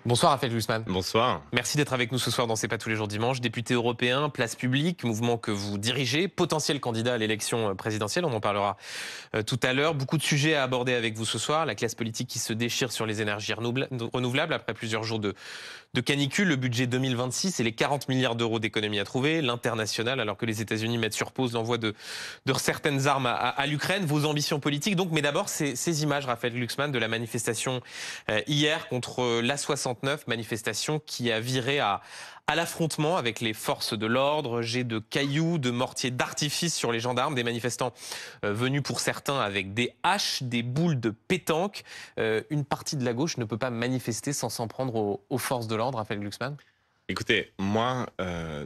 Bonsoir Raphaël Glucksmann. Bonsoir. Merci d'être avec nous ce soir dans C'est pas tous les jours dimanche. Député européen, Place Publique, mouvement que vous dirigez, potentiel candidat à l'élection présidentielle, on en parlera tout à l'heure. Beaucoup de sujets à aborder avec vous ce soir. La classe politique qui se déchire sur les énergies renouvelables après plusieurs jours de canicule, le budget 2026 et les 40 milliards d'euros d'économies à trouver, l'international alors que les États-Unis mettent sur pause l'envoi de certaines armes à l'Ukraine, vos ambitions politiques donc. Mais d'abord ces images, Raphaël Glucksmann, de la manifestation hier contre l'A69, manifestation qui a viré à l'affrontement avec les forces de l'ordre, jets de cailloux, de mortiers d'artifice sur les gendarmes, des manifestants venus pour certains avec des haches, des boules de pétanque. Une partie de la gauche ne peut pas manifester sans s'en prendre aux forces de l'ordre, Raphaël Glucksmann. Écoutez, moi,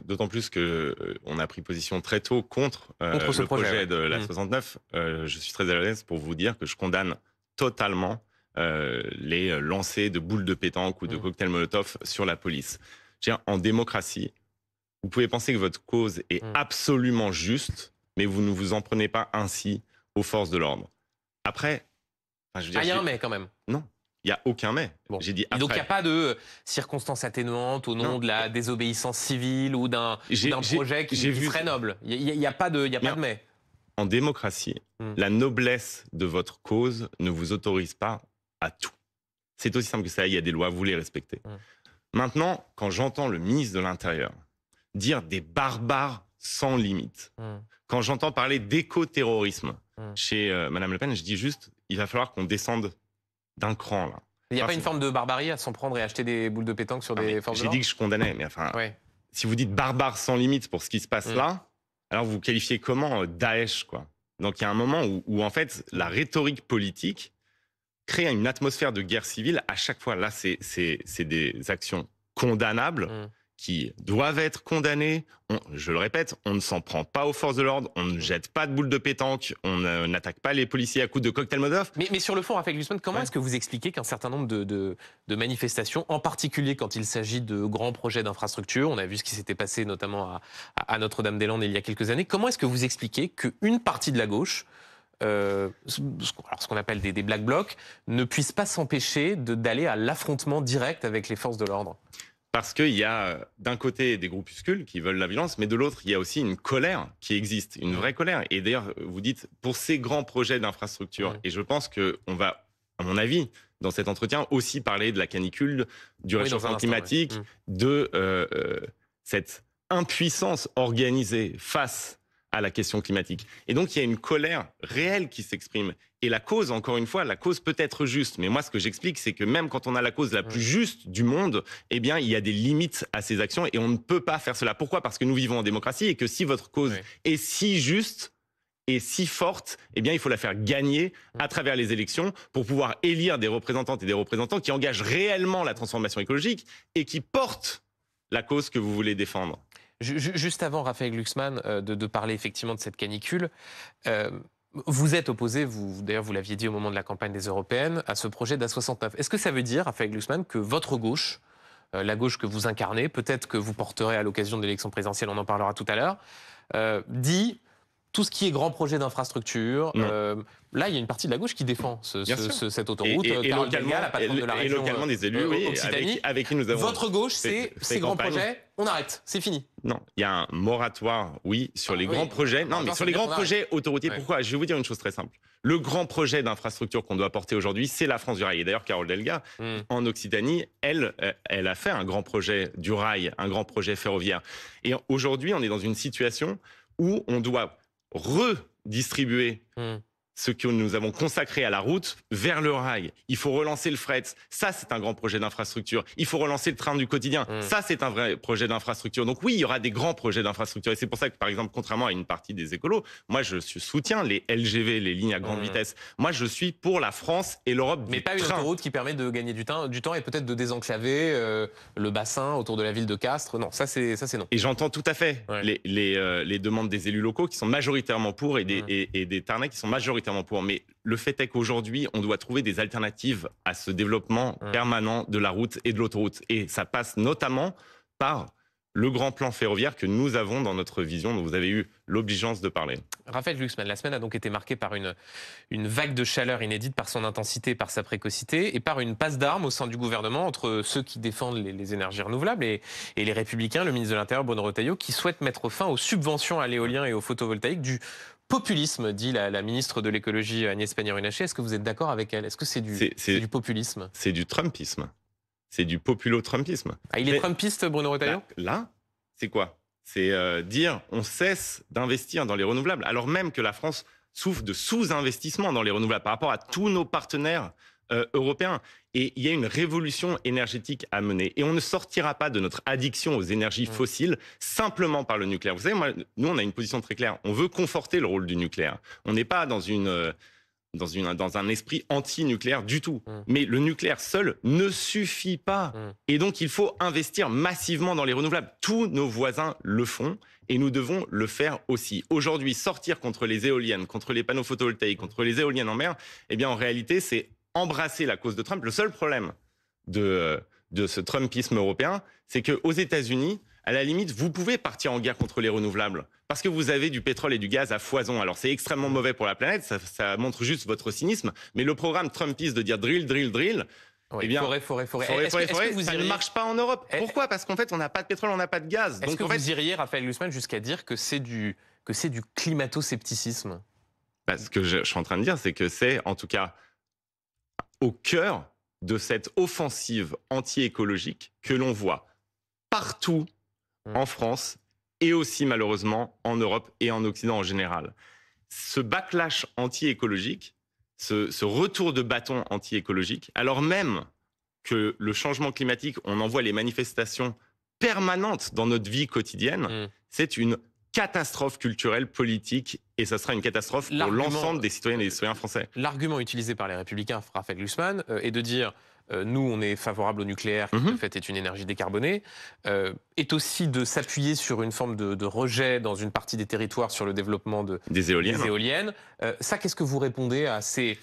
d'autant plus qu'on a pris position très tôt contre ce le projet de ouais. l'A69, je suis très à l'aise pour vous dire que je condamne totalement les lancers de boules de pétanque ou de cocktails Molotov sur la police. En démocratie, vous pouvez penser que votre cause est absolument juste, mais vous ne vous en prenez pas ainsi aux forces de l'ordre. Après, il y a un mais quand même. Non. Il n'y a aucun mais. Bon. J'ai dit après. Donc il n'y a pas de circonstances atténuantes au nom de la désobéissance civile ou d'un projet qui serait noble. Il n'y a pas de mais. En démocratie, la noblesse de votre cause ne vous autorise pas à tout. C'est aussi simple que ça. Il y a des lois, vous les respectez. Maintenant, quand j'entends le ministre de l'Intérieur dire des barbares sans limite, quand j'entends parler d'éco-terrorisme chez Madame Le Pen, je dis juste, il va falloir qu'on descende d'un cran, là. Il n'y a pas une forme de barbarie à s'en prendre et acheter des boules de pétanque sur des forces de l'ordre ? J'ai dit que je condamnais, mais enfin, si vous dites barbare sans limite pour ce qui se passe là, alors vous qualifiez comment Daesh, quoi. Donc il y a un moment où en fait, la rhétorique politique crée une atmosphère de guerre civile à chaque fois. Là, c'est des actions condamnables qui doivent être condamnées. Je le répète, on ne s'en prend pas aux forces de l'ordre, on ne jette pas de boules de pétanque, on n'attaque pas les policiers à coups de cocktail Molotov. Mais sur le fond, Raphaël Glucksmann, comment est-ce que vous expliquez qu'un certain nombre de manifestations, en particulier quand il s'agit de grands projets d'infrastructure, on a vu ce qui s'était passé notamment à Notre-Dame-des-Landes il y a quelques années, comment est-ce que vous expliquez qu'une partie de la gauche, ce qu'on appelle des black blocs, ne puisse pas s'empêcher d'aller à l'affrontement direct avec les forces de l'ordre ? Parce qu'il y a d'un côté des groupuscules qui veulent la violence, mais de l'autre, il y a aussi une colère qui existe, une vraie colère. Et d'ailleurs, vous dites, pour ces grands projets d'infrastructure, et je pense qu'on va, à mon avis, dans cet entretien, aussi parler de la canicule, du réchauffement climatique, de cette impuissance organisée face à la question climatique. Et donc, il y a une colère réelle qui s'exprime. Et la cause, encore une fois, la cause peut être juste. Mais moi, ce que j'explique, c'est que même quand on a la cause la plus juste du monde, eh bien, il y a des limites à ces actions et on ne peut pas faire cela. Pourquoi ? Parce que nous vivons en démocratie et que si votre cause est si juste et si forte, eh bien, il faut la faire gagner à travers les élections pour pouvoir élire des représentantes et des représentants qui engagent réellement la transformation écologique et qui portent la cause que vous voulez défendre. Juste avant, Raphaël Glucksmann, de parler effectivement de cette canicule, vous êtes opposé, d'ailleurs vous l'aviez dit au moment de la campagne des Européennes, à ce projet d'A69. Est-ce que ça veut dire, Raphaël Glucksmann, que votre gauche, la gauche que vous incarnez, peut-être que vous porterez à l'occasion de l'élection présidentielle, on en parlera tout à l'heure, dit tout ce qui est grand projet d'infrastructure, là, il y a une partie de la gauche qui défend cette autoroute. Et localement, la patronne de la région, localement des élus, avec qui nous avons... Votre gauche, c'est ces grands projets, on arrête, c'est fini. Non, il y a un moratoire, sur les grands projets. Non, mais sur les grands projets autoroutiers, pourquoi ? Je vais vous dire une chose très simple. Le grand projet d'infrastructure qu'on doit porter aujourd'hui, c'est la France du rail. Et d'ailleurs, Carole Delga, en Occitanie, elle a fait un grand projet du rail, un grand projet ferroviaire. Et aujourd'hui, on est dans une situation où on doit redistribuer ce que nous avons consacré à la route vers le rail. Il faut relancer le fret. Ça, c'est un grand projet d'infrastructure. Il faut relancer le train du quotidien. Ça, c'est un vrai projet d'infrastructure. Donc oui, il y aura des grands projets d'infrastructure. Et c'est pour ça que, par exemple, contrairement à une partie des écolos, moi, je soutiens les LGV, les lignes à grande vitesse. Moi, je suis pour la France et l'Europe du train. Mais pas une autoroute qui permet de gagner du temps et peut-être de désenclaver le bassin autour de la ville de Castres. Non, ça, c'est non. Et j'entends tout à fait les demandes des élus locaux qui sont majoritairement pour et des Tarnais qui sont majoritairement pour. Mais le fait est qu'aujourd'hui, on doit trouver des alternatives à ce développement permanent de la route et de l'autoroute. Et ça passe notamment par le grand plan ferroviaire que nous avons dans notre vision, dont vous avez eu l'obligeance de parler. Raphaël Glucksmann, la semaine a donc été marquée par une vague de chaleur inédite par son intensité, par sa précocité et par une passe d'armes au sein du gouvernement entre ceux qui défendent les énergies renouvelables et les Républicains, le ministre de l'Intérieur Bruno Retailleau, qui souhaite mettre fin aux subventions à l'éolien et au photovoltaïque du populisme, dit la ministre de l'écologie Agnès Pannier-Runacher. Est-ce que vous êtes d'accord avec elle? Est-ce que c'est du populisme? C'est du trumpisme. C'est du populo-trumpisme. Ah, il est trumpiste, Bruno Retailleau? Là, c'est quoi? C'est dire on cesse d'investir dans les renouvelables, alors même que la France souffre de sous-investissement dans les renouvelables par rapport à tous nos partenaires européens. Et il y a une révolution énergétique à mener. Et on ne sortira pas de notre addiction aux énergies fossiles simplement par le nucléaire. Vous savez, nous, on a une position très claire. On veut conforter le rôle du nucléaire. On n'est pas dans un esprit anti-nucléaire du tout. Mais le nucléaire seul ne suffit pas. Et donc, il faut investir massivement dans les renouvelables. Tous nos voisins le font et nous devons le faire aussi. Aujourd'hui, sortir contre les éoliennes, contre les panneaux photovoltaïques, contre les éoliennes en mer, eh bien, en réalité, c'est embrasser la cause de Trump. Le seul problème de ce Trumpisme européen, c'est qu'aux États-Unis, à la limite, vous pouvez partir en guerre contre les renouvelables parce que vous avez du pétrole et du gaz à foison. Alors, c'est extrêmement mauvais pour la planète, ça montre juste votre cynisme. Mais le programme trumpiste de dire drill, drill, drill, oui, eh bien, forêt, ça ne marche pas en Europe. Pourquoi? Parce qu'en fait, on n'a pas de pétrole, on n'a pas de gaz. Est-ce que vous iriez, Raphaël Glucksmann, jusqu'à dire que c'est du climato-scepticisme? Ce que je suis en train de dire, c'est que c'est, en tout cas, au cœur de cette offensive anti-écologique que l'on voit partout en France et aussi malheureusement en Europe et en Occident en général. Ce backlash anti-écologique, ce retour de bâton anti-écologique, alors même que le changement climatique, on en voit les manifestations permanentes dans notre vie quotidienne, c'est une catastrophe culturelle, politique, et ça sera une catastrophe pour l'ensemble des citoyennes et des citoyens français. L'argument utilisé par les Républicains, Raphaël Glucksmann, est de dire nous, on est favorable au nucléaire, qui de fait est une énergie décarbonée, est aussi de s'appuyer sur une forme de rejet dans une partie des territoires sur le développement des éoliennes. Ça, qu'est-ce que vous répondez à ces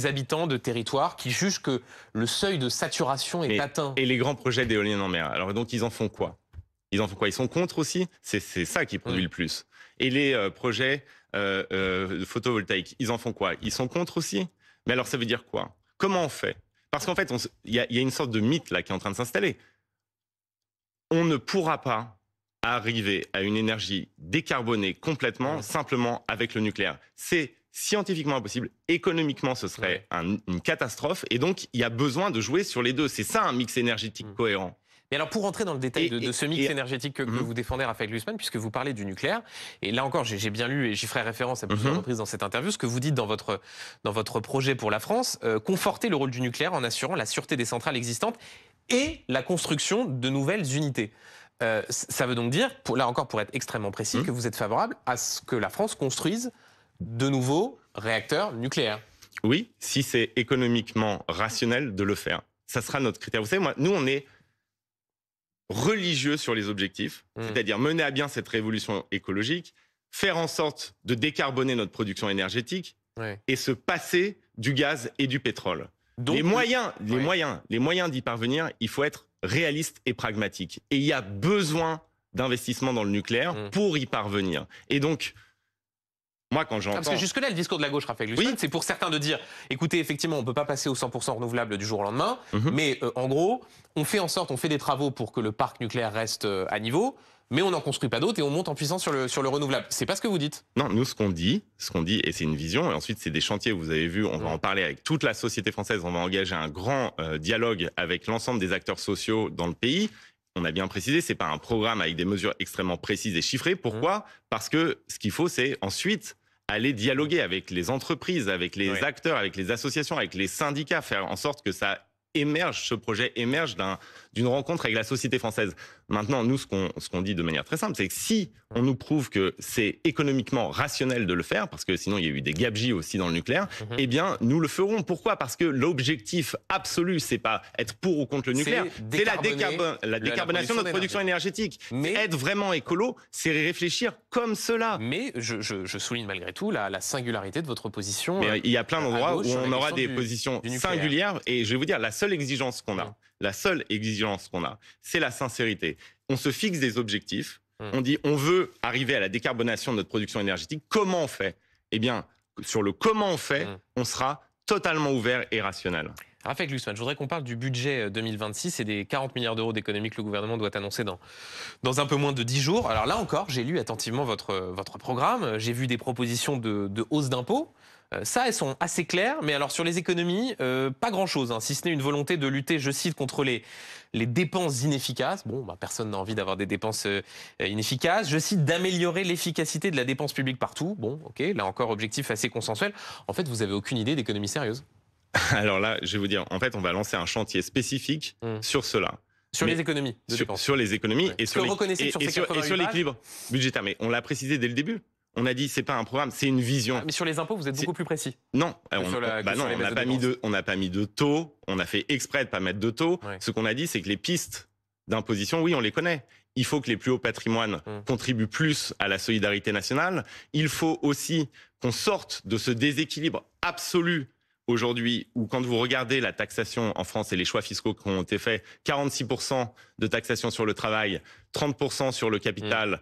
habitants de territoires qui jugent que le seuil de saturation est atteint? Et les grands projets d'éoliennes en mer, alors donc ils en font quoi? Ils sont contre aussi? C'est ça qui produit le plus. Et les projets photovoltaïques, ils en font quoi? Ils sont contre aussi? Mais alors ça veut dire quoi? Comment on fait? Parce qu'en fait, il y a une sorte de mythe là qui est en train de s'installer. On ne pourra pas arriver à une énergie décarbonée complètement simplement avec le nucléaire. C'est scientifiquement impossible. Économiquement, ce serait une catastrophe. Et donc, il y a besoin de jouer sur les deux. C'est ça un mix énergétique cohérent. Mais alors, pour rentrer dans le détail de ce mix énergétique que vous défendez, Raphaël Glucksmann, puisque vous parlez du nucléaire, et là encore, j'ai bien lu et j'y ferai référence à plusieurs reprises dans cette interview, ce que vous dites dans votre projet pour la France, conforter le rôle du nucléaire en assurant la sûreté des centrales existantes et la construction de nouvelles unités. Ça veut donc dire, là encore pour être extrêmement précis, que vous êtes favorable à ce que la France construise de nouveaux réacteurs nucléaires. Oui, si c'est économiquement rationnel de le faire. Ça sera notre critère. Vous savez, nous, on est religieux sur les objectifs, c'est-à-dire mener à bien cette révolution écologique, faire en sorte de décarboner notre production énergétique et se passer du gaz et du pétrole. Donc, les moyens d'y parvenir, il faut être réaliste et pragmatique. Et il y a besoin d'investissement dans le nucléaire pour y parvenir. Et donc, moi, quand j'entends... Parce que jusque-là, le discours de la gauche, Raphaël Glucksmann, c'est pour certains de dire, écoutez, effectivement, on ne peut pas passer au 100% renouvelable du jour au lendemain, mais en gros, on fait des travaux pour que le parc nucléaire reste à niveau, mais on n'en construit pas d'autres et on monte en puissance sur le renouvelable. C'est pas ce que vous dites? Non, nous, ce qu'on dit, et c'est une vision, et ensuite, c'est des chantiers, vous avez vu, on va en parler avec toute la société française, on va engager un grand dialogue avec l'ensemble des acteurs sociaux dans le pays. On a bien précisé, c'est pas un programme avec des mesures extrêmement précises et chiffrées. Pourquoi? Parce que ce qu'il faut, c'est ensuite aller dialoguer avec les entreprises, avec les acteurs, avec les associations, avec les syndicats, faire en sorte que ça émerge, ce projet émerge d'une rencontre avec la société française. Maintenant, nous, ce qu'on dit de manière très simple, c'est que si on nous prouve que c'est économiquement rationnel de le faire, parce que sinon il y a eu des gabegies aussi dans le nucléaire, eh bien, nous le ferons. Pourquoi? Parce que l'objectif absolu, c'est pas être pour ou contre le nucléaire, c'est la décarbonation de notre production énergétique. Mais être vraiment écolo, c'est réfléchir comme cela. Mais je souligne malgré tout la singularité de votre position. Mais il y a plein d'endroits où on aura des positions singulières, et je vais vous dire, la seule exigence qu'on a, la seule exigence qu'on a, c'est la sincérité. On se fixe des objectifs. On dit, on veut arriver à la décarbonation de notre production énergétique. Comment on fait? Eh bien, sur le comment on fait, on sera totalement ouvert et rationnel. Raphaël Glucksmann, je voudrais qu'on parle du budget 2026 et des 40 milliards d'euros d'économies que le gouvernement doit annoncer dans un peu moins de 10 jours. Alors là encore, j'ai lu attentivement votre programme. J'ai vu des propositions de hausse d'impôts. Ça, elles sont assez claires, mais alors sur les économies, pas grand-chose, hein, si ce n'est une volonté de lutter, je cite, contre les dépenses inefficaces. Bon, personne n'a envie d'avoir des dépenses inefficaces. Je cite, d'améliorer l'efficacité de la dépense publique partout. Bon, ok, là encore, objectif assez consensuel. En fait, vous n'avez aucune idée d'économie sérieuse. Alors là, je vais vous dire, en fait, on va lancer un chantier spécifique sur cela. Sur les économies de dépenses. Sur les économies et sur l'équilibre budgétaire. Mais on l'a précisé dès le début. On a dit, c'est pas un programme, c'est une vision. Mais sur les impôts, vous êtes beaucoup plus précis. Non, on n'a pas mis de taux. On a fait exprès de pas mettre de taux. Ouais. Ce qu'on a dit, c'est que les pistes d'imposition, oui, on les connaît. Il faut que les plus hauts patrimoines contribuent plus à la solidarité nationale. Il faut aussi qu'on sorte de ce déséquilibre absolu aujourd'hui, où quand vous regardez la taxation en France et les choix fiscaux qui ont été faits, 46% de taxation sur le travail, 30% sur le capital,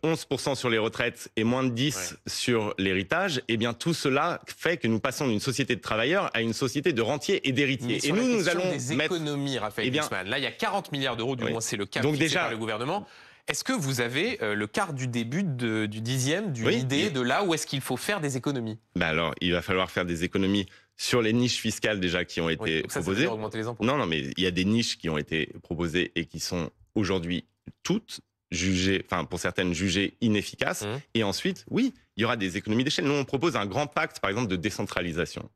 11% sur les retraites et moins de 10% sur l'héritage, eh bien tout cela fait que nous passons d'une société de travailleurs à une société de rentiers et d'héritiers. Et nous allons des économies, Raphaël Glucksmann. Là, il y a 40 milliards d'euros, du moins c'est le cap fixé par le gouvernement. Est-ce que vous avez le quart du début du dixième d'une idée de là où est-ce qu'il faut faire des économies? Alors, il va falloir faire des économies sur les niches fiscales déjà qui ont été proposées. Ça augmenter les impôts. Non, mais il y a des niches qui ont été proposées et qui sont aujourd'hui toutes jugées, enfin pour certaines jugées inefficaces. Et ensuite, oui, il y aura des économies d'échelle. Nous, on propose un grand pacte, par exemple, de décentralisation.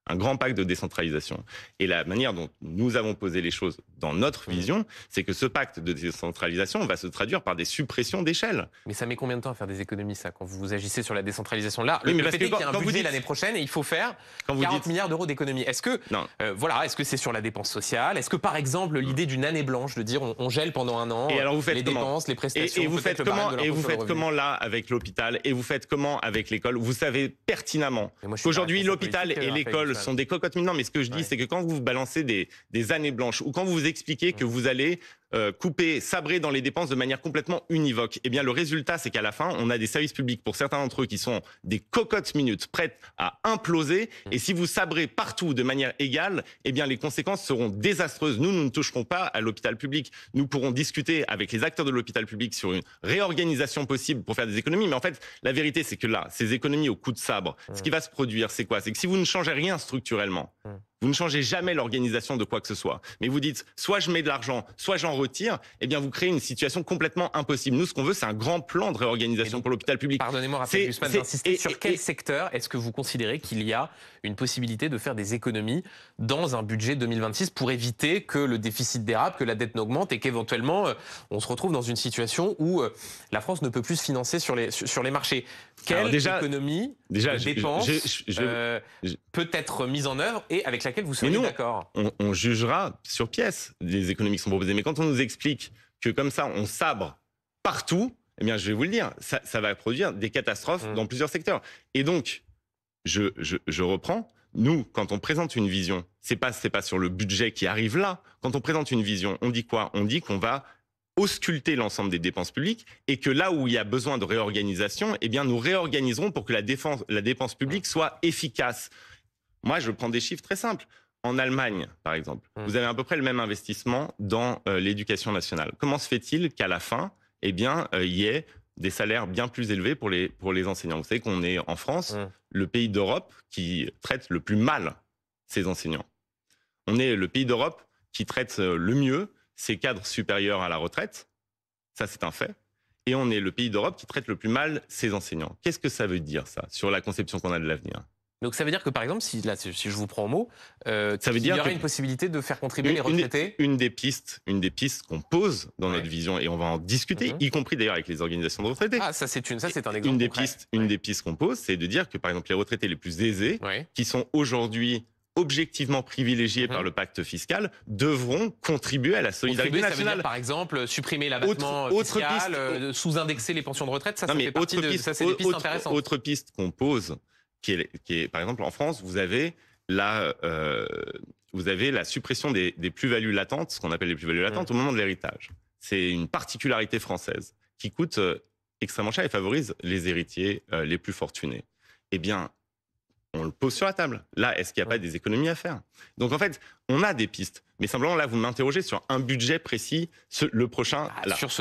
Un grand pacte de décentralisation. Et la manière dont nous avons posé les choses dans notre vision, c'est que ce pacte de décentralisation va se traduire par des suppressions d'échelle. Mais ça met combien de temps à faire des économies, ça, quand vous agissez sur la décentralisation? Là, le fait est qu'il y a un budget l'année prochaine et il faut faire 40 milliards d'euros d'économies. Est-ce que, est-ce que c'est sur la dépense sociale? Est-ce que, par exemple, l'idée d'une année blanche, de dire on gèle pendant un an les dépenses, les prestations, et vous faites comment là avec l'hôpital? Et vous faites comment avec l'école? Vous savez pertinemment qu'aujourd'hui, l'hôpital et l'école sont des cocottes mineures. Mais ce que je dis, c'est que quand vous balancez des années blanches ou quand vous vous expliquez que vous allez couper, sabrer dans les dépenses de manière complètement univoque, eh bien le résultat, c'est qu'à la fin, on a des services publics pour certains d'entre eux qui sont des cocottes minutes prêtes à imploser. Et si vous sabrez partout de manière égale, eh bien les conséquences seront désastreuses. Nous ne toucherons pas à l'hôpital public. Nous pourrons discuter avec les acteurs de l'hôpital public sur une réorganisation possible pour faire des économies. Mais en fait, la vérité, c'est que là, ces économies au coup de sabre, ce qui va se produire, c'est quoi? C'est que si vous ne changez rien structurellement, vous ne changez jamais l'organisation de quoi que ce soit. Mais vous dites, soit je mets de l'argent, soit j'en retire, eh bien vous créez une situation complètement impossible. Nous, ce qu'on veut, c'est un grand plan de réorganisation pour l'hôpital public. Pardonnez-moi, Raphaël Glucksmann, d'insister. Sur quel secteur est-ce que vous considérez qu'il y a une possibilité de faire des économies dans un budget 2026 pour éviter que le déficit dérape, que la dette n'augmente et qu'éventuellement on se retrouve dans une situation où la France ne peut plus se financer sur les marchés? Quelle économie de dépenses peut être mise en œuvre et avec laquelle vous seriez d'accord? On jugera sur pièce les économies qui sont proposées. Mais quand on nous explique que comme ça, on sabre partout, eh bien, je vais vous le dire, ça va produire des catastrophes dans plusieurs secteurs. Et donc, je reprends. Nous, quand on présente une vision, c'est pas sur le budget qui arrive là. Quand on présente une vision, on dit quoi? On dit qu'on va ausculter l'ensemble des dépenses publiques et que là où il y a besoin de réorganisation, eh bien, nous réorganiserons pour que la dépense publique soit efficace. Moi, je prends des chiffres très simples. En Allemagne, par exemple, vous avez à peu près le même investissement dans l'éducation nationale. Comment se fait-il qu'à la fin, eh bien, il y ait des salaires bien plus élevés pour les enseignants? Vous savez qu'on est en France, le pays d'Europe qui traite le plus mal ses enseignants. On est le pays d'Europe qui traite le mieux ses cadres supérieurs à la retraite. Ça, c'est un fait. Et on est le pays d'Europe qui traite le plus mal ses enseignants. Qu'est-ce que ça veut dire, ça, sur la conception qu'on a de l'avenir? Donc ça veut dire que, par exemple, si je vous prends au mot, ça veut dire qu'il y aurait une possibilité de faire contribuer les retraités? Une des pistes qu'on pose dans notre vision, et on va en discuter, y compris d'ailleurs avec les organisations de retraités. Ah, ça c'est un exemple Une des pistes qu'on pose, c'est de dire que, par exemple, les retraités les plus aisés, qui sont aujourd'hui objectivement privilégiés par le pacte fiscal, devront contribuer à la solidarité nationale. Ça veut dire, par exemple, supprimer l'abattement fiscal, sous-indexer les pensions de retraite, ça fait partie c'est des pistes intéressantes. Autre piste qu'on pose, qui est, par exemple, en France, vous avez vous avez la suppression des plus-values latentes, ce qu'on appelle les plus-values latentes, au moment de l'héritage. C'est une particularité française qui coûte extrêmement cher et favorise les héritiers les plus fortunés. Eh bien, on le pose sur la table. Là, est-ce qu'il n'y a pas des économies à faire? Donc en fait, on a des pistes. Mais simplement, là, vous m'interrogez sur un budget précis, le prochain.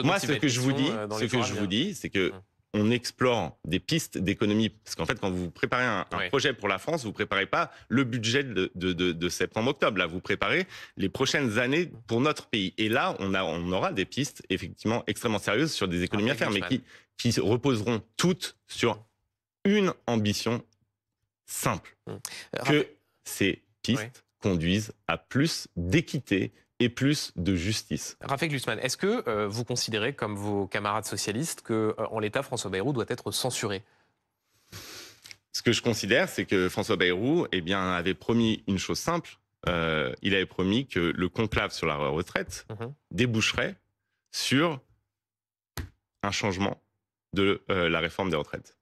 Moi, ce que je vous dis, c'est que on explore des pistes d'économie. Parce qu'en fait, quand vous préparez un projet pour la France, vous ne préparez pas le budget de septembre-octobre. Là, vous préparez les prochaines années pour notre pays. Et là, on aura des pistes, effectivement, extrêmement sérieuses sur des économies à faire, mais qui reposeront toutes sur une ambition simple. Que ces pistes conduisent à plus d'équité et plus de justice. Raphaël Glucksmann, est-ce que vous considérez, comme vos camarades socialistes, qu'en l'état, François Bayrou doit être censuré? Ce que je considère, c'est que François Bayrou avait promis une chose simple. Il avait promis que le conclave sur la retraite déboucherait sur un changement de la réforme des retraites.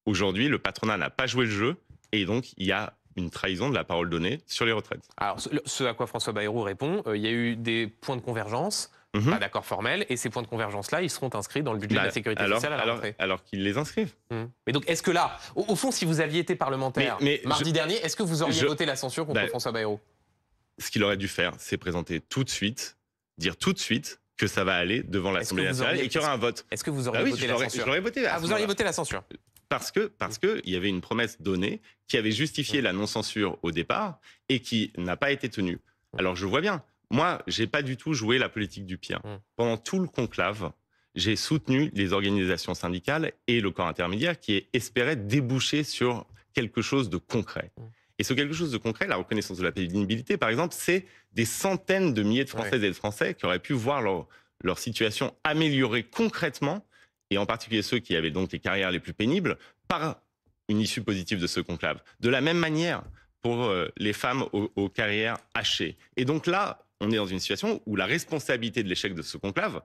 Aujourd'hui, le patronat n'a pas joué le jeu et donc il y a une trahison de la parole donnée sur les retraites. Alors, ce à quoi François Bayrou répond, il y a eu des points de convergence, pas d'accord formel, et ces points de convergence-là, ils seront inscrits dans le budget de la sécurité sociale à la rentrée. Alors qu'ils les inscrivent. Mais donc, est-ce que là, au fond, si vous aviez été parlementaire mardi dernier, est-ce que vous auriez voté la censure contre François Bayrou? Ce qu'il aurait dû faire, c'est présenter tout de suite, dire tout de suite que ça va aller devant l'Assemblée nationale et qu'il y aura un vote. Est-ce que vous auriez voté la censure? Je l'aurais voté. Vous auriez voté la censure? Parce que il y avait une promesse donnée qui avait justifié la non-censure au départ et qui n'a pas été tenue. Alors je vois bien. Moi, j'ai pas du tout joué la politique du pire. Pendant tout le conclave, j'ai soutenu les organisations syndicales et le corps intermédiaire qui espéraient déboucher sur quelque chose de concret. Et ce quelque chose de concret, la reconnaissance de la pénibilité, par exemple, c'est des centaines de milliers de Françaises et de Français qui auraient pu voir leur situation améliorée concrètement, et en particulier ceux qui avaient donc les carrières les plus pénibles, par une issue positive de ce conclave. De la même manière pour les femmes aux carrières hachées. Et donc là, on est dans une situation où la responsabilité de l'échec de ce conclave,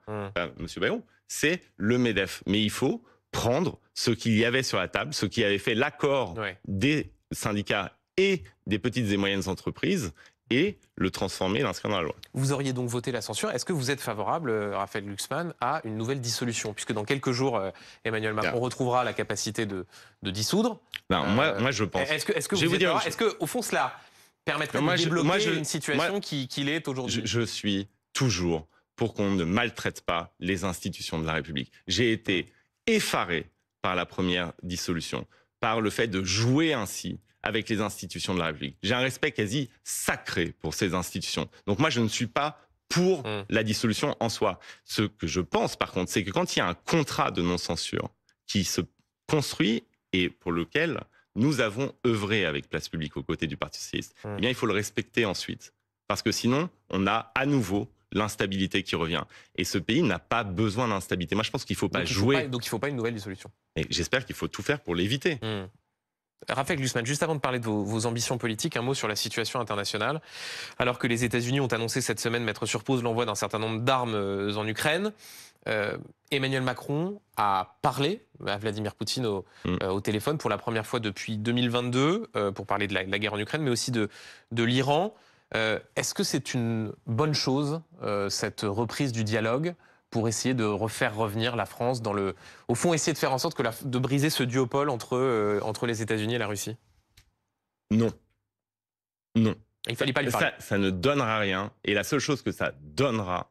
Monsieur Bayrou, c'est le MEDEF. Mais il faut prendre ce qu'il y avait sur la table, ce qui avait fait l'accord des syndicats et des petites et moyennes entreprises, et le transformer, l'inscrire dans la loi. Vous auriez donc voté la censure. Est-ce que vous êtes favorable, Raphaël Glucksmann, à une nouvelle dissolution? Puisque dans quelques jours, Emmanuel Macron retrouvera la capacité de dissoudre. Moi, je pense. Est-ce que vous êtes favorable? Est-ce qu'au fond, cela permettrait de débloquer une situation qu'il est aujourd'hui? Je suis toujours pour qu'on ne maltraite pas les institutions de la République. J'ai été effaré par la première dissolution, par le fait de jouer ainsi avec les institutions de la République. J'ai un respect quasi sacré pour ces institutions. Donc moi, je ne suis pas pour la dissolution en soi. Ce que je pense, par contre, c'est que quand il y a un contrat de non-censure qui se construit et pour lequel nous avons œuvré avec Place Publique aux côtés du Parti socialiste, eh bien, il faut le respecter ensuite. Parce que sinon, on a à nouveau l'instabilité qui revient. Et ce pays n'a pas besoin d'instabilité. Moi, je pense qu'il ne faut pas jouer. Donc il ne faut pas une nouvelle dissolution. Et j'espère qu'il faut tout faire pour l'éviter. Raphaël Glucksmann, juste avant de parler de vos ambitions politiques, un mot sur la situation internationale. Alors que les États-Unis ont annoncé cette semaine mettre sur pause l'envoi d'un certain nombre d'armes en Ukraine, Emmanuel Macron a parlé à Vladimir Poutine au téléphone pour la première fois depuis 2022 pour parler de la guerre en Ukraine, mais aussi de l'Iran. Est-ce que c'est une bonne chose, cette reprise du dialogue, pour essayer de refaire revenir la France dans le... Au fond, essayer de faire en sorte de briser ce duopole entre les États-Unis et la Russie? Non. Non. Il fallait pas lui parler. Ça ne donnera rien. Et la seule chose que ça donnera,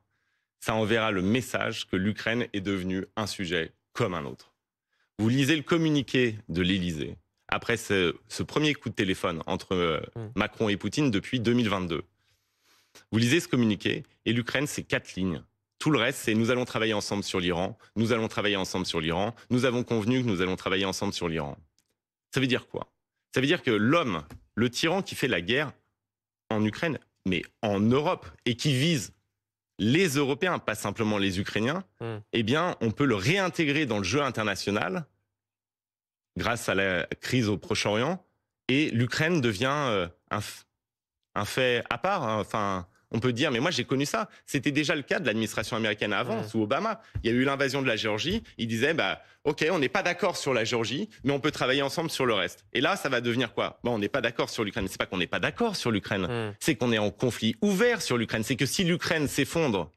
ça enverra le message que l'Ukraine est devenue un sujet comme un autre. Vous lisez le communiqué de l'Élysée après ce premier coup de téléphone entre Macron et Poutine depuis 2022. Vous lisez ce communiqué et l'Ukraine, c'est 4 lignes. Tout le reste, c'est nous allons travailler ensemble sur l'Iran, nous allons travailler ensemble sur l'Iran, nous avons convenu que nous allons travailler ensemble sur l'Iran. Ça veut dire quoi? Ça veut dire que l'homme, le tyran qui fait la guerre en Ukraine, mais en Europe, et qui vise les Européens, pas simplement les Ukrainiens, eh bien, on peut le réintégrer dans le jeu international grâce à la crise au Proche-Orient, et l'Ukraine devient un fait à part. Enfin, On peut dire, mais moi j'ai connu ça. C'était déjà le cas de l'administration américaine avant, sous Obama. Il y a eu l'invasion de la Géorgie. Il disait, ok, on n'est pas d'accord sur la Géorgie, mais on peut travailler ensemble sur le reste. Et là, ça va devenir quoi? On n'est pas d'accord sur l'Ukraine. C'est pas qu'on n'est pas d'accord sur l'Ukraine, c'est qu'on est en conflit ouvert sur l'Ukraine. C'est que si l'Ukraine s'effondre,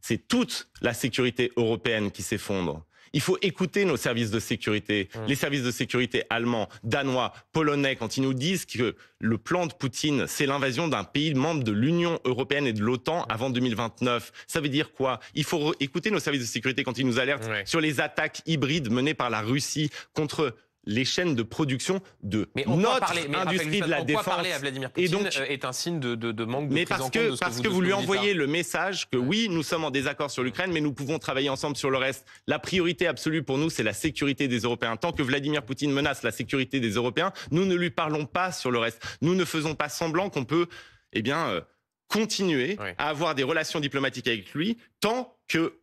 c'est toute la sécurité européenne qui s'effondre. Il faut écouter nos services de sécurité, les services de sécurité allemands, danois, polonais, quand ils nous disent que le plan de Poutine, c'est l'invasion d'un pays membre de l'Union européenne et de l'OTAN avant 2029. Ça veut dire quoi? Il faut écouter nos services de sécurité quand ils nous alertent sur les attaques hybrides menées par la Russie contre les chaînes de production de notre industrie de la défense. Parler à Vladimir Poutine est un signe de manque de prise en compte de ce que vous parce que vous lui envoyez le message que oui, nous sommes en désaccord sur l'Ukraine, mais nous pouvons travailler ensemble sur le reste. La priorité absolue pour nous, c'est la sécurité des Européens. Tant que Vladimir Poutine menace la sécurité des Européens, nous ne lui parlons pas sur le reste. Nous ne faisons pas semblant qu'on peut, continuer à avoir des relations diplomatiques avec lui tant que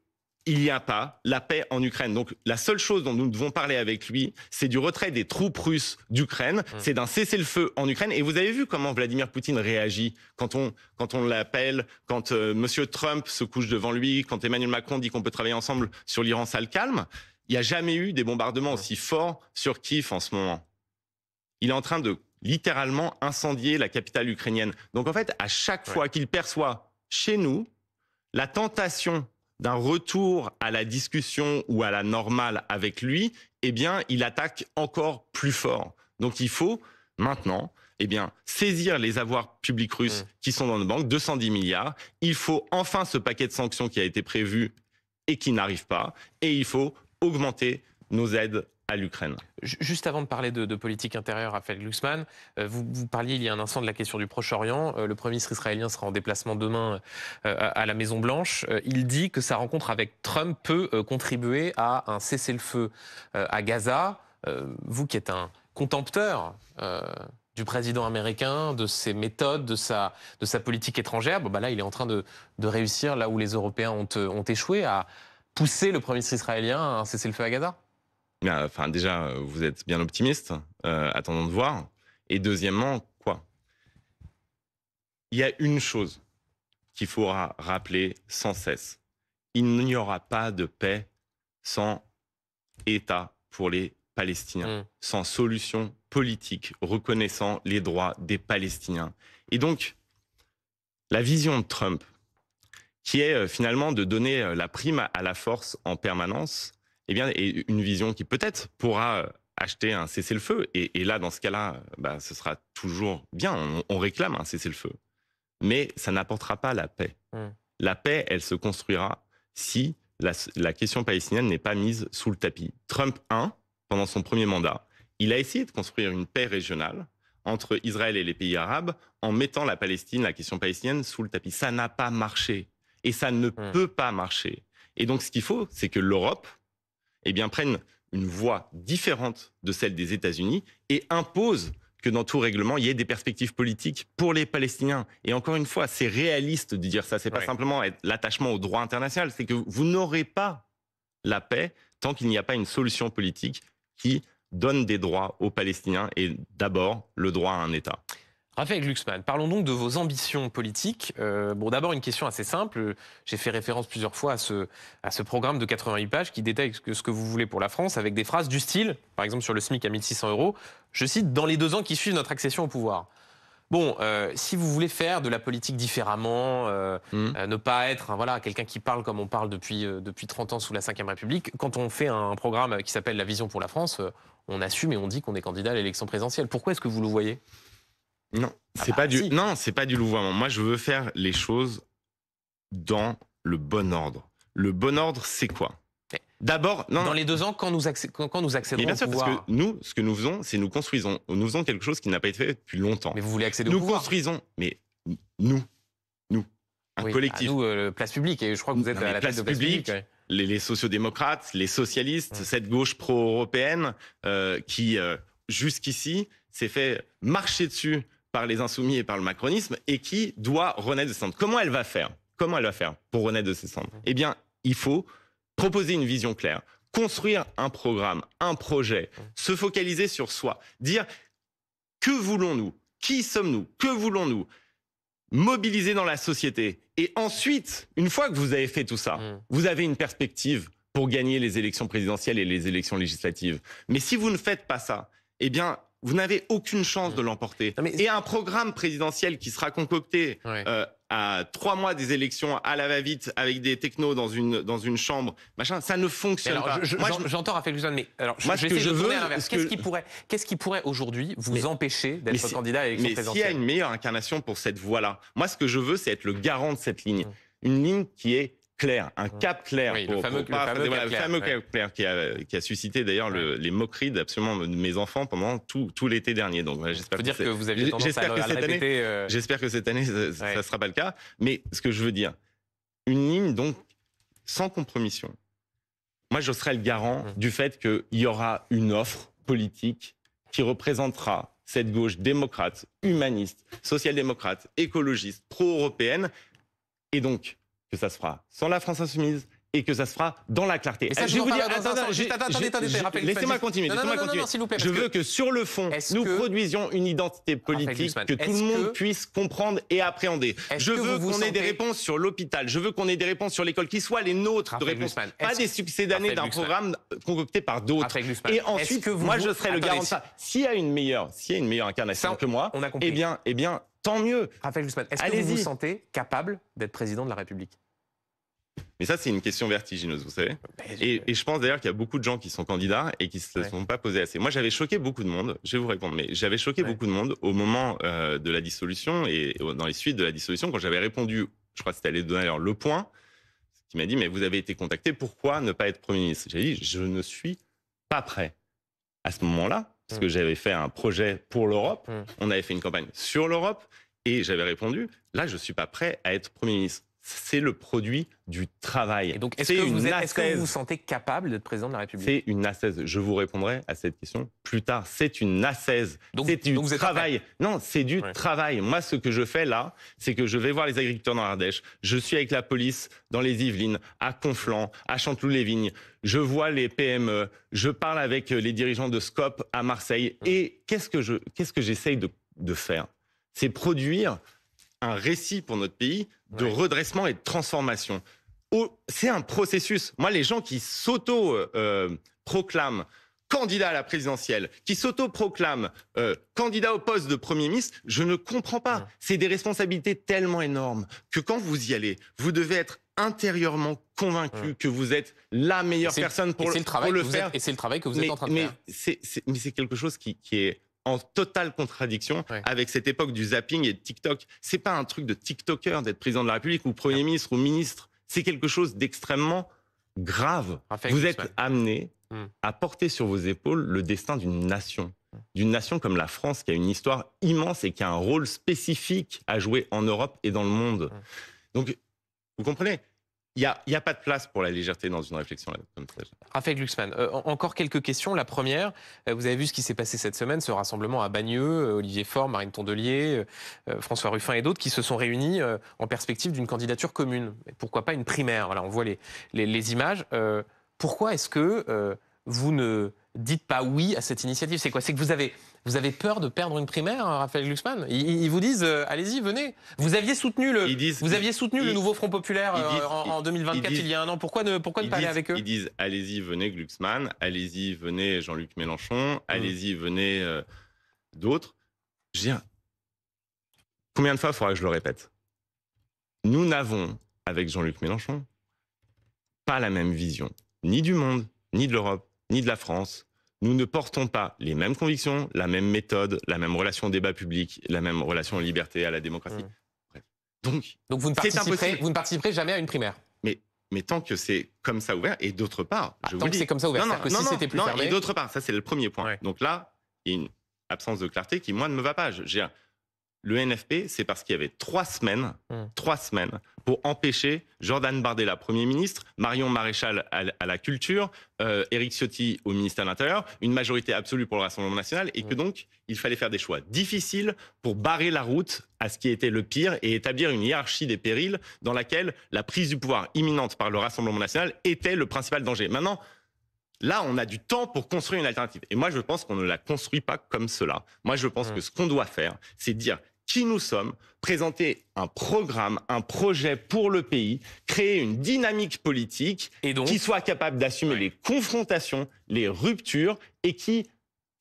il n'y a pas la paix en Ukraine. Donc la seule chose dont nous devons parler avec lui, c'est du retrait des troupes russes d'Ukraine, c'est d'un cessez-le-feu en Ukraine. Et vous avez vu comment Vladimir Poutine réagit quand on l'appelle, quand Monsieur Trump se couche devant lui, quand Emmanuel Macron dit qu'on peut travailler ensemble sur l'Iran, ça le calme. Il n'y a jamais eu des bombardements aussi forts sur Kiev en ce moment. Il est en train de littéralement incendier la capitale ukrainienne. Donc en fait, à chaque fois qu'il perçoit chez nous la tentation d'un retour à la discussion ou à la normale avec lui, il attaque encore plus fort. Donc il faut maintenant saisir les avoirs publics russes qui sont dans nos banques, 210 milliards. Il faut enfin ce paquet de sanctions qui a été prévu et qui n'arrive pas. Et il faut augmenter nos aides à l'Ukraine. Juste avant de parler de politique intérieure, Raphaël Glucksmann, vous parliez il y a un instant de la question du Proche-Orient. Le Premier ministre israélien sera en déplacement demain à la Maison-Blanche. Il dit que sa rencontre avec Trump peut contribuer à un cessez-le-feu à Gaza. Vous qui êtes un contempteur du président américain, de ses méthodes, de sa politique étrangère, là il est en train de réussir là où les Européens ont échoué, à pousser le Premier ministre israélien à un cessez-le-feu à Gaza. Déjà, vous êtes bien optimiste. Attendons de voir. Et deuxièmement, quoi? Il y a une chose qu'il faudra rappeler sans cesse. Il n'y aura pas de paix sans État pour les Palestiniens, sans solution politique reconnaissant les droits des Palestiniens. Et donc, la vision de Trump, qui est finalement de donner la prime à la force en permanence, et une vision qui peut-être pourra acheter un cessez-le-feu. Et là, dans ce cas-là, ce sera toujours bien. On réclame un cessez-le-feu. Mais ça n'apportera pas la paix. La paix, elle se construira si la question palestinienne n'est pas mise sous le tapis. Trump 1, pendant son premier mandat, il a essayé de construire une paix régionale entre Israël et les pays arabes en mettant la question palestinienne sous le tapis. Ça n'a pas marché. Et ça ne peut pas marcher. Et donc, ce qu'il faut, c'est que l'Europe prennent une voie différente de celle des États-Unis et imposent que dans tout règlement, il y ait des perspectives politiques pour les Palestiniens. Et encore une fois, c'est réaliste de dire ça. C'est pas simplement l'attachement au droit international. C'est que vous n'aurez pas la paix tant qu'il n'y a pas une solution politique qui donne des droits aux Palestiniens et d'abord le droit à un État. Raphaël Glucksmann, parlons donc de vos ambitions politiques. D'abord une question assez simple. J'ai fait référence plusieurs fois à ce programme de 88 pages qui détaille ce que vous voulez pour la France avec des phrases du style, par exemple sur le SMIC à 1 600 €, je cite, « dans les 2 ans qui suivent notre accession au pouvoir ». Si vous voulez faire de la politique différemment, ne pas être quelqu'un qui parle comme on parle depuis 30 ans sous la Ve République, quand on fait un programme qui s'appelle La Vision pour la France, on assume et on dit qu'on est candidat à l'élection présidentielle. Pourquoi est-ce que vous le voyez ? Non, c'est pas du louvoiement. Moi, je veux faire les choses dans le bon ordre. Le bon ordre, c'est quoi? D'abord, dans les 2 ans, quand nous accéderons bien sûr, au pouvoir. parce que nous, ce que nous faisons, c'est nous faisons quelque chose qui n'a pas été fait depuis longtemps. Mais vous voulez accéder au pouvoir? Nous construisons, mais nous, un collectif. Nous, Place Publique, et je crois que vous êtes à la tête de Place Publique. Les sociodémocrates, les socialistes, cette gauche pro-européenne qui, jusqu'ici, s'est fait marcher dessus par les insoumis et par le macronisme et qui doit renaître de ses cendres. Comment elle va faire pour renaître de ses cendres? Il faut proposer une vision claire, construire un programme, un projet, se focaliser sur soi, dire que voulons-nous, qui sommes-nous, que voulons-nous, mobiliser dans la société. Et ensuite, une fois que vous avez fait tout ça, vous avez une perspective pour gagner les élections présidentielles et les élections législatives. Mais si vous ne faites pas ça, eh bien, vous n'avez aucune chance de l'emporter. Et un programme présidentiel qui sera concocté à 3 mois des élections à la va-vite avec des technos dans une chambre, machin, ça ne fonctionne pas. J'entends Raphaël Glucksmann, mais alors, je veux à l'inverse. Qu'est-ce qui pourrait aujourd'hui vous empêcher d'être candidat à l'élection présidentielle? Mais s'il y a une meilleure incarnation pour cette voie-là, moi ce que je veux, c'est être le garant de cette ligne. Une ligne qui est clair, un cap clair. Oui, le fameux cap clair qui a suscité d'ailleurs les moqueries d'absolument de mes enfants pendant tout l'été dernier. Donc j'espère que vous aviez tendance à le répéter. J'espère que cette année, ça ne sera pas le cas. Mais ce que je veux dire, une ligne donc sans compromission. Moi, je serai le garant du fait qu'il y aura une offre politique qui représentera cette gauche démocrate, humaniste, social-démocrate, écologiste, pro-européenne. Et donc, que ça se fera sans la France insoumise et que ça se fera dans la clarté. Je vais vous dire, attendez, laissez-moi continuer. Je veux que sur le fond, nous produisions une identité politique que tout le monde puisse comprendre et appréhender. Je veux qu'on ait des réponses sur l'hôpital, je veux qu'on ait des réponses sur l'école qui soient les nôtres de réponses, pas des succès d'années d'un programme concocté par d'autres. Et ensuite, moi je serai le garant de ça. S'il y a une meilleure incarnation que moi, eh bien, tant mieux. Raphaël Glucksmann, est-ce que vous vous sentez capable d'être président de la République? Mais ça, c'est une question vertigineuse, vous savez. Et je pense d'ailleurs qu'il y a beaucoup de gens qui sont candidats et qui ne se sont pas posés assez. Moi, j'avais choqué beaucoup de monde, je vais vous répondre, mais j'avais choqué beaucoup de monde au moment de la dissolution et dans les suites de la dissolution, quand j'avais répondu, je crois que c'était d'ailleurs Le Point, qui m'a dit, mais vous avez été contacté, pourquoi ne pas être Premier ministre? J'ai dit, je ne suis pas prêt. À ce moment-là, parce que j'avais fait un projet pour l'Europe, on avait fait une campagne sur l'Europe, et j'avais répondu, là, je ne suis pas prêt à être Premier ministre. C'est le produit du travail. Et donc, est-ce que vous vous sentez capable d'être président de la République? C'est une ascèse. Je vous répondrai à cette question plus tard. C'est une ascèse. C'est du travail. Non, c'est du travail. Moi, ce que je fais là, c'est que je vais voir les agriculteurs dans l'Ardèche. Je suis avec la police dans les Yvelines, à Conflans, à Chanteloup-les-Vignes. Je vois les PME. Je parle avec les dirigeants de Scop à Marseille. Et qu'est-ce que j'essaye de faire? C'est produire un récit pour notre pays de redressement et de transformation. C'est un processus. Moi, les gens qui s'auto-proclament candidats à la présidentielle, qui s'auto-proclament candidats au poste de Premier ministre, je ne comprends pas. C'est des responsabilités tellement énormes que quand vous y allez, vous devez être intérieurement convaincu que vous êtes la meilleure personne pour le faire. Et c'est le travail que vous êtes en train de faire. Mais c'est quelque chose qui est en totale contradiction avec cette époque du zapping et de TikTok. C'est pas un truc de TikToker d'être président de la République ou Premier ministre ou ministre. C'est quelque chose d'extrêmement grave. Vous êtes amené à porter sur vos épaules le destin d'une nation comme la France qui a une histoire immense et qui a un rôle spécifique à jouer en Europe et dans le monde. Donc, vous comprenez ? Il n'y a pas de place pour la légèreté dans une réflexion comme ça. Raphaël Glucksmann, encore quelques questions. La première, vous avez vu ce qui s'est passé cette semaine, ce rassemblement à Bagneux, Olivier Faure, Marine Tondelier, François Ruffin et d'autres qui se sont réunis en perspective d'une candidature commune. Et pourquoi pas une primaire? Voilà, on voit les images. Pourquoi est-ce que vous ne dites pas oui à cette initiative? C'est quoi? C'est que vous avez peur de perdre une primaire, Raphaël Glucksmann? Ils vous disent allez-y, venez. Vous aviez soutenu le nouveau Front Populaire en 2024, il y a un an. Pourquoi ne pas aller avec eux? Ils disent allez-y, venez Glucksmann, allez-y, venez Jean-Luc Mélenchon, allez-y, venez d'autres. Je veux dire, combien de fois il faudra que je le répète? Nous n'avons, avec Jean-Luc Mélenchon, pas la même vision, ni du monde, ni de l'Europe, ni de la France. Nous ne portons pas les mêmes convictions, la même méthode, la même relation au débat public, la même relation aux libertés, à la démocratie. Bref. Donc vous ne participerez jamais à une primaire? Mais tant que c'est comme ça ouvert, et d'autre part, tant que c'est comme ça ouvert, si c'était plus fermé... Et d'autre part, ça c'est le premier point. Donc là, il y a une absence de clarté qui, moi, ne me va pas. Le NFP, c'est parce qu'il y avait 3 semaines pour empêcher Jordan Bardella, Premier ministre, Marion Maréchal à la culture, Éric Ciotti au ministère de l'Intérieur, une majorité absolue pour le Rassemblement national, et que donc, il fallait faire des choix difficiles pour barrer la route à ce qui était le pire et établir une hiérarchie des périls dans laquelle la prise du pouvoir imminente par le Rassemblement national était le principal danger. Maintenant, là, on a du temps pour construire une alternative. Et moi, je pense qu'on ne la construit pas comme cela. Moi, je pense que ce qu'on doit faire, c'est dire qui nous sommes, présenter un programme, un projet pour le pays, créer une dynamique politique qui soit capable d'assumer les confrontations, les ruptures et qui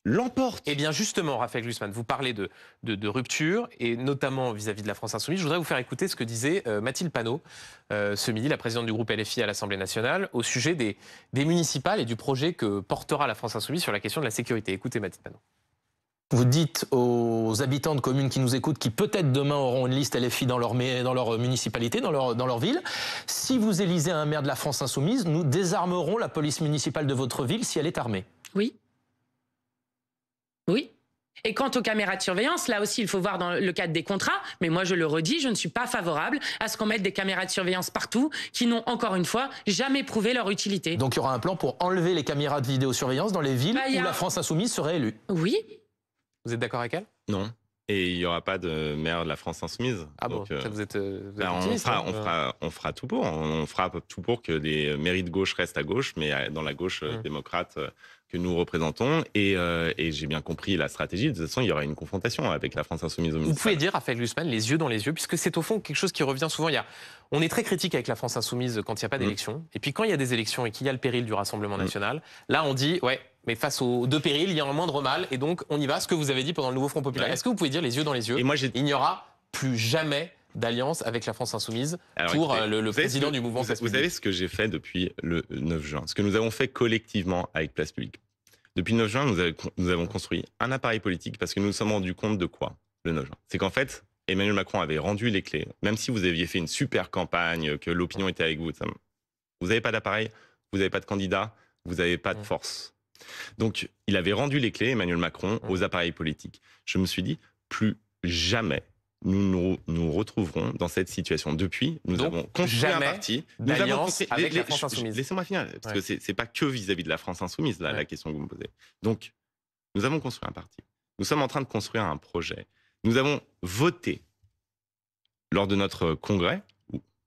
l'emporte. Eh bien justement, Raphaël Glucksmann, vous parlez de rupture, et notamment vis-à-vis de la France Insoumise. Je voudrais vous faire écouter ce que disait Mathilde Panot ce midi, la présidente du groupe LFI à l'Assemblée nationale, au sujet des municipales et du projet que portera la France Insoumise sur la question de la sécurité. Écoutez Mathilde Panot. Vous dites aux habitants de communes qui nous écoutent, qui peut-être demain auront une liste LFI dans leur municipalité, dans leur ville, si vous élisez un maire de la France Insoumise, nous désarmerons la police municipale de votre ville si elle est armée. Oui. Oui. Et quant aux caméras de surveillance, là aussi, il faut voir dans le cadre des contrats, mais moi je le redis, je ne suis pas favorable à ce qu'on mette des caméras de surveillance partout qui n'ont, encore une fois, jamais prouvé leur utilité. Donc il y aura un plan pour enlever les caméras de vidéosurveillance dans les villes où la France Insoumise serait élue. Oui. Vous êtes d'accord avec elle? Non. Et il n'y aura pas de maire de la France Insoumise. Ah donc, bon, ça vous êtes on fera tout pour. On fera tout pour que les mairies de gauche restent à gauche, mais dans la gauche démocrate que nous représentons. Et j'ai bien compris la stratégie. De toute façon, il y aura une confrontation avec la France Insoumise au municipal. Vous pouvez dire, Raphaël Glucksmann, les yeux dans les yeux, puisque c'est au fond quelque chose qui revient souvent. On est très critique avec la France Insoumise quand il n'y a pas d'élection. Et puis quand il y a des élections et qu'il y a le péril du Rassemblement national, là on dit, ouais, mais face aux deux périls, il y a un moindre mal. Et donc on y va, ce que vous avez dit pendant le nouveau Front Populaire. Ouais. Est-ce que vous pouvez dire les yeux dans les yeux, il n'y aura plus jamais d'alliance avec la France Insoumise pour le président du mouvement Place Publique? Vous savez ce que j'ai fait depuis le 9 juin, ce que nous avons fait collectivement avec Place Publique. Depuis le 9 juin, nous avons construit un appareil politique parce que nous nous sommes rendus compte de quoi, le 9 juin? C'est qu'en fait, Emmanuel Macron avait rendu les clés, même si vous aviez fait une super campagne, que l'opinion était avec vous. Vous n'avez pas d'appareil, vous n'avez pas de candidat, vous n'avez pas de force. Donc, il avait rendu les clés, Emmanuel Macron, aux appareils politiques. Je me suis dit, plus jamais nous retrouverons dans cette situation. Depuis, nous avons construit un parti. D'alliance avec la France Insoumise. Laissez-moi finir, parce que c'est pas que vis-à-vis de la France Insoumise, là, la question que vous me posez. Donc, nous avons construit un parti. Nous sommes en train de construire un projet. Nous avons voté, lors de notre congrès,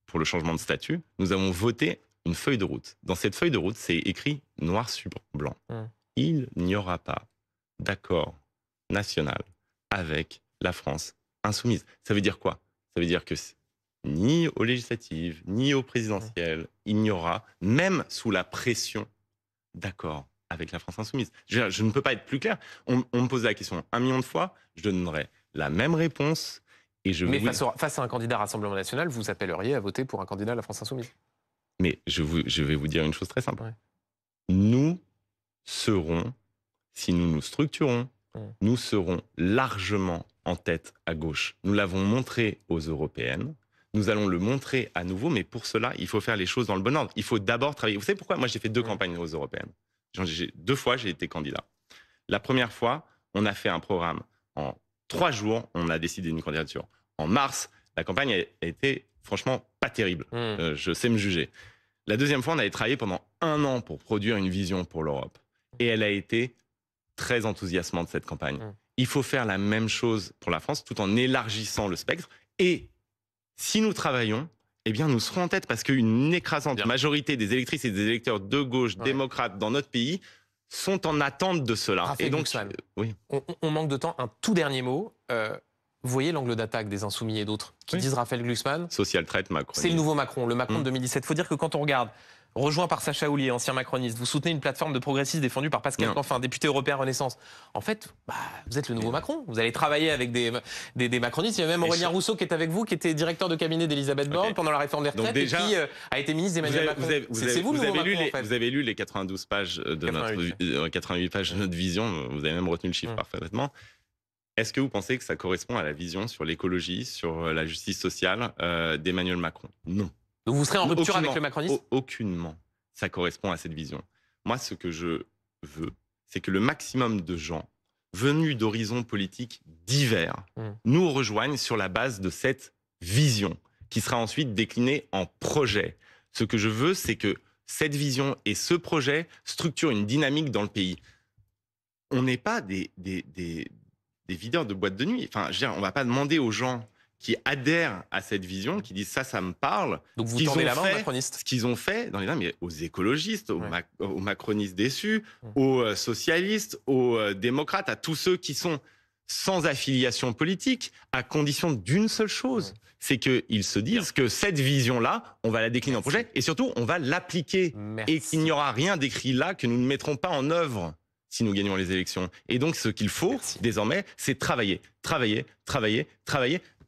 pour le changement de statut, nous avons voté une feuille de route. Dans cette feuille de route, c'est écrit noir sur blanc. Il n'y aura pas d'accord national avec la France Insoumise. Ça veut dire quoi? Ça veut dire que ni aux législatives, ni aux présidentielles, il n'y aura, même sous la pression, d'accord avec la France Insoumise. Je ne peux pas être plus clair. On me pose la question 1 million de fois, je donnerai la même réponse. Et mais face à un candidat Rassemblement National, vous appelleriez à voter pour un candidat à la France Insoumise? Mais je vais vous dire une chose très simple. Nous serons, si nous nous structurons, nous serons largement en tête à gauche. Nous l'avons montré aux européennes. Nous allons le montrer à nouveau, mais pour cela, il faut faire les choses dans le bon ordre. Il faut d'abord travailler. Vous savez pourquoi? Moi, j'ai fait 2 campagnes aux européennes. 2 fois, j'ai été candidat. La première fois, on a fait un programme. En 3 jours, on a décidé d'une candidature. En mars, la campagne a été franchement pas terrible. Je sais me juger. La deuxième fois, on avait travaillé pendant 1 an pour produire une vision pour l'Europe. Et elle a été très enthousiasmante, cette campagne. Il faut faire la même chose pour la France, tout en élargissant le spectre. Et si nous travaillons, eh bien, nous serons en tête, parce qu'une écrasante majorité des électrices et des électeurs de gauche démocrates dans notre pays sont en attente de cela. Raphaël Glucksmann, on manque de temps. Un tout dernier mot. Vous voyez l'angle d'attaque des Insoumis et d'autres qui disent Raphaël Glucksmann, social traite Macron. C'est le nouveau Macron, le Macron de 2017. Il faut dire que quand on regarde, rejoint par Sacha Houlié, ancien macroniste, vous soutenez une plateforme de progressistes défendue par Pascal Canfin, député européen Renaissance. En fait, vous êtes le nouveau Macron. Vous allez travailler avec des macronistes. Il y a même Aurélien Rousseau qui est avec vous, qui était directeur de cabinet d'Elisabeth Borne pendant la réforme des retraites et qui a été ministre d'Emmanuel Macron. C'est vous le nouveau Macron, en fait. Vous avez lu les 92 pages de 88 pages de notre vision. Vous avez même retenu le chiffre parfaitement. Est-ce que vous pensez que ça correspond à la vision sur l'écologie, sur la justice sociale d'Emmanuel Macron? Non. Donc vous serez en rupture avec le macronisme? Aucunement. Ça correspond à cette vision. Moi, ce que je veux, c'est que le maximum de gens venus d'horizons politiques divers nous rejoignent sur la base de cette vision, qui sera ensuite déclinée en projet. Ce que je veux, c'est que cette vision et ce projet structurent une dynamique dans le pays. On n'est pas des videurs de boîtes de nuit. Enfin, je veux dire, on ne va pas demander aux gens qui adhèrent à cette vision, qui disent ça me parle. Donc vous tendez la main aux macronistes. Ce qu'ils ont fait dans les mais aux écologistes, aux macronistes déçus, aux socialistes, aux démocrates, à tous ceux qui sont sans affiliation politique, à condition d'une seule chose. C'est qu'ils se disent que cette vision-là, on va la décliner en projet et surtout, on va l'appliquer. Et qu'il n'y aura rien d'écrit là que nous ne mettrons pas en œuvre si nous gagnons les élections. Et donc, ce qu'il faut désormais, c'est travailler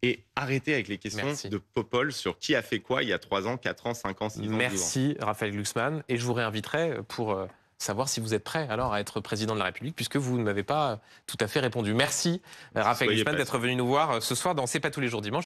et arrêter avec les questions de popol sur qui a fait quoi il y a 3 ans, 4 ans, 5 ans, 6 ans, 12 ans. Merci Raphaël Glucksmann. Et je vous réinviterai pour savoir si vous êtes prêt alors à être président de la République, puisque vous ne m'avez pas tout à fait répondu. Merci Raphaël Glucksmann d'être venu nous voir ce soir dans C'est pas tous les jours dimanche.